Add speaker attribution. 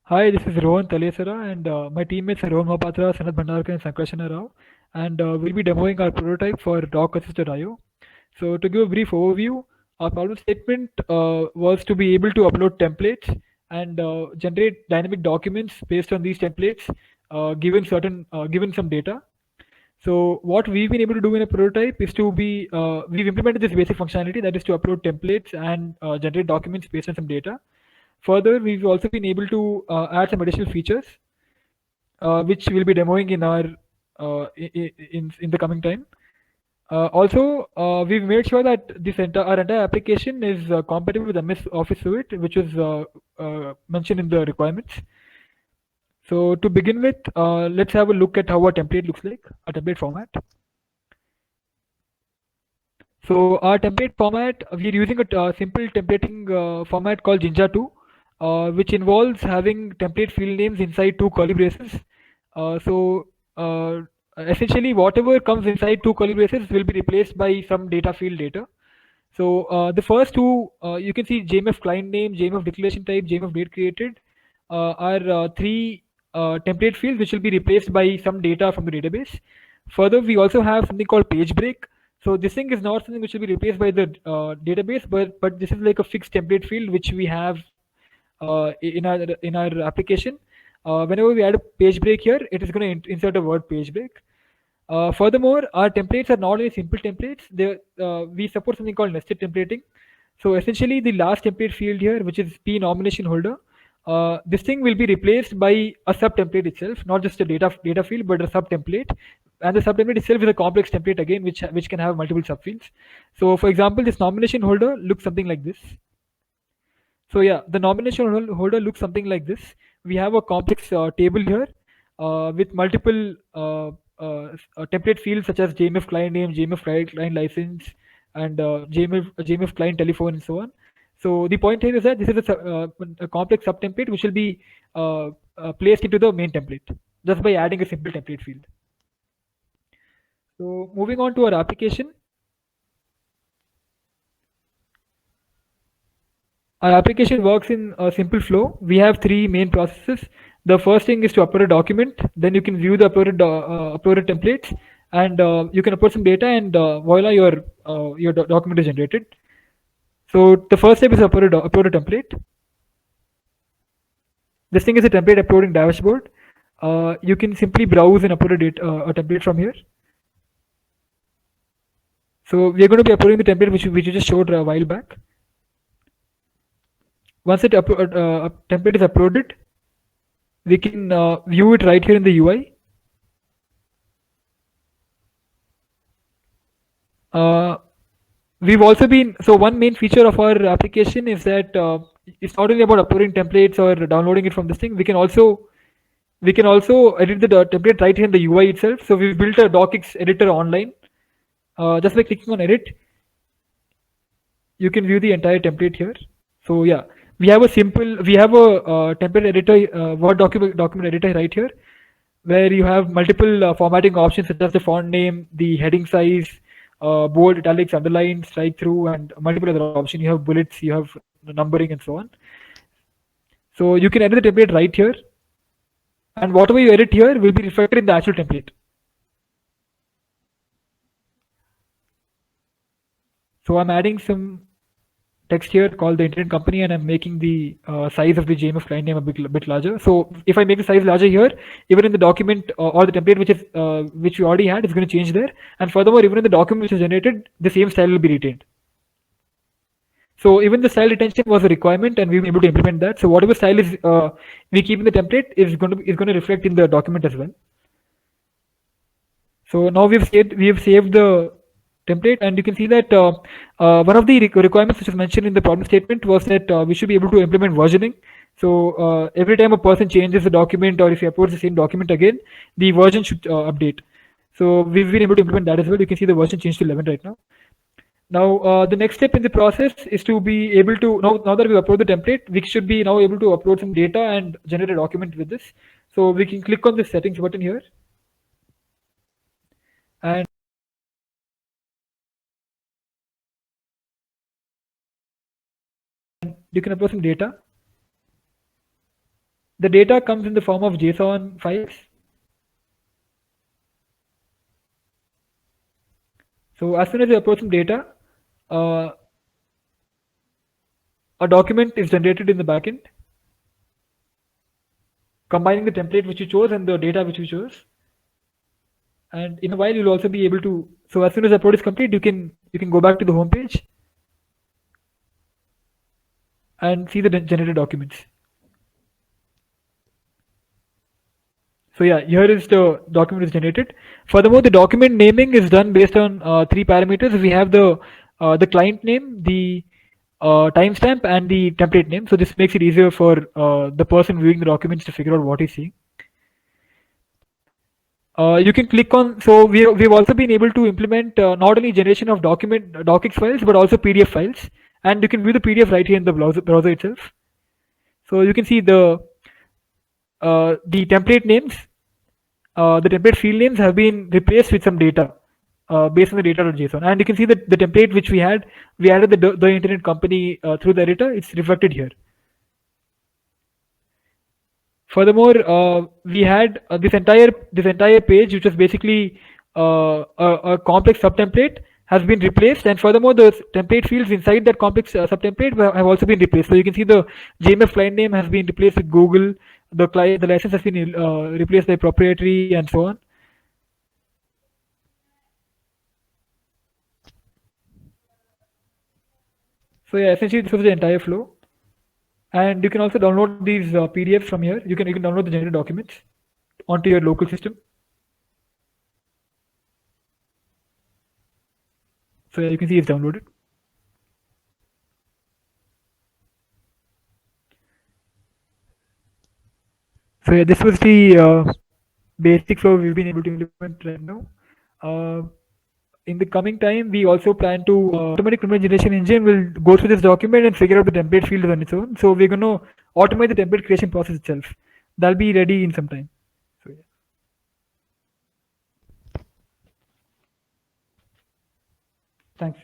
Speaker 1: Hi, this is Rohan Talesara, and my teammates are Rohan Mahapatra, Sanat Bhandarkar, and Sankrashana Rao, and we'll be demoing our prototype for Dock Assisted IO. So, to give a brief overview, our problem statement was to be able to upload templates and generate dynamic documents based on these templates, given some data. So, what we've been able to do in a prototype is we've implemented this basic functionality, that is to upload templates and generate documents based on some data. Further, we've also been able to add some additional features, which we'll be demoing in in the coming time. We've made sure that our entire application is compatible with MS Office Suite, which was mentioned in the requirements. So to begin with, let's have a look at how a template looks like, a template format. So our template format, we're using a simple templating format called Jinja 2, which involves having template field names inside two curly braces. So essentially, whatever comes inside two curly braces will be replaced by some data field data. So the first two, you can see JMF client name, JMF declaration type, JMF date created, are three template fields which will be replaced by some data from the database. Further, we also have something called page break. So this thing is not something which will be replaced by the database, but this is like a fixed template field which we have in our application. Whenever we add a page break here, it is going to insert a word page break. Furthermore, our templates are not only simple templates. We support something called nested templating. So essentially, the last template field here, which is P nomination holder, this thing will be replaced by a sub template itself, not just a data field, but a sub template. And the sub template itself is a complex template again, which can have multiple subfields. So, for example, this nomination holder looks something like this. So yeah, the nomination holder looks something like this. We have a complex table here with multiple template fields such as JMF client name, JMF client license, and JMF client telephone, and so on. So the point here is that this is a complex subtemplate which will be placed into the main template just by adding a simple template field. So moving on to our application. Our application works in a simple flow. We have three main processes. The first thing is to upload a document. Then you can view the uploaded templates, and you can upload some data, and voila, your document is generated. So the first step is upload a template. This thing is a template uploading dashboard. You can simply browse and upload a template from here. So we are going to be uploading the template which you just showed a while back. Once a template is uploaded, we can view it right here in the UI. Uh, we've also been so one main feature of our application is that it's not only about uploading templates or downloading it from this thing. We can also edit the template right here in the UI itself. So we've built a docx editor online. Just by clicking on edit, you can view the entire template here. So yeah, we have a template editor, Word document editor right here, where you have multiple formatting options such as the font name, the heading size, bold, italics, underline, strike through, and multiple other options. You have bullets, you have numbering, and so on. So you can edit the template right here, and whatever you edit here will be reflected in the actual template. So I'm adding some text here called the internet company, and I'm making the size of the JMF client name a bit larger. So if I make the size larger here, even in the document or the template which we already had, it's going to change there. And furthermore, even in the document which is generated, the same style will be retained. So even the style retention was a requirement, and we've been able to implement that. So whatever style is we keep in the template is going to reflect in the document as well. So now we have saved the template, and you can see that one of the requirements which was mentioned in the problem statement was that we should be able to implement versioning. So every time a person changes the document, or if he uploads the same document again, the version should update. So we've been able to implement that as well. You can see the version changed to 11 right now. Now, the next step in the process is to be able to now that we upload the template, we should be now able to upload some data and generate a document with this. So we can click on the settings button here, and you can upload some data. The data comes in the form of JSON files. So as soon as you upload some data, uh, a document is generated in the backend, combining the template which you chose and the data which you chose. And in a while, you'll also be able to. So as soon as the upload is complete, you can go back to the home page and see the generated documents. So yeah, here is the document is generated. Furthermore, the document naming is done based on three parameters. We have the client name, the timestamp, and the template name. So this makes it easier for the person viewing the documents to figure out what he's seeing. You can click on. So we've also been able to implement not only generation of docx files but also PDF files, and you can view the PDF right here in the browser itself. So you can see the template names. The template field names have been replaced with some data based on the data.json, and you can see that the template which we added the internet company through the editor. It's reflected here. Furthermore, we had this entire page, which was basically a complex subtemplate, has been replaced, and furthermore, the template fields inside that complex subtemplate have also been replaced. So you can see the JMF client name has been replaced with Google. The license has been replaced by proprietary, and so on. So yeah, essentially this was the entire flow, and you can also download these PDFs from here. You can download the generated documents onto your local system. So yeah, you can see it's downloaded. So yeah, this was the basic flow we've been able to implement right now. Uh, in the coming time, we also plan to automatic template generation engine will go through this document and figure out the template field on its own. So we're going to automate the template creation process itself. That'll be ready in some time. So yeah, thanks.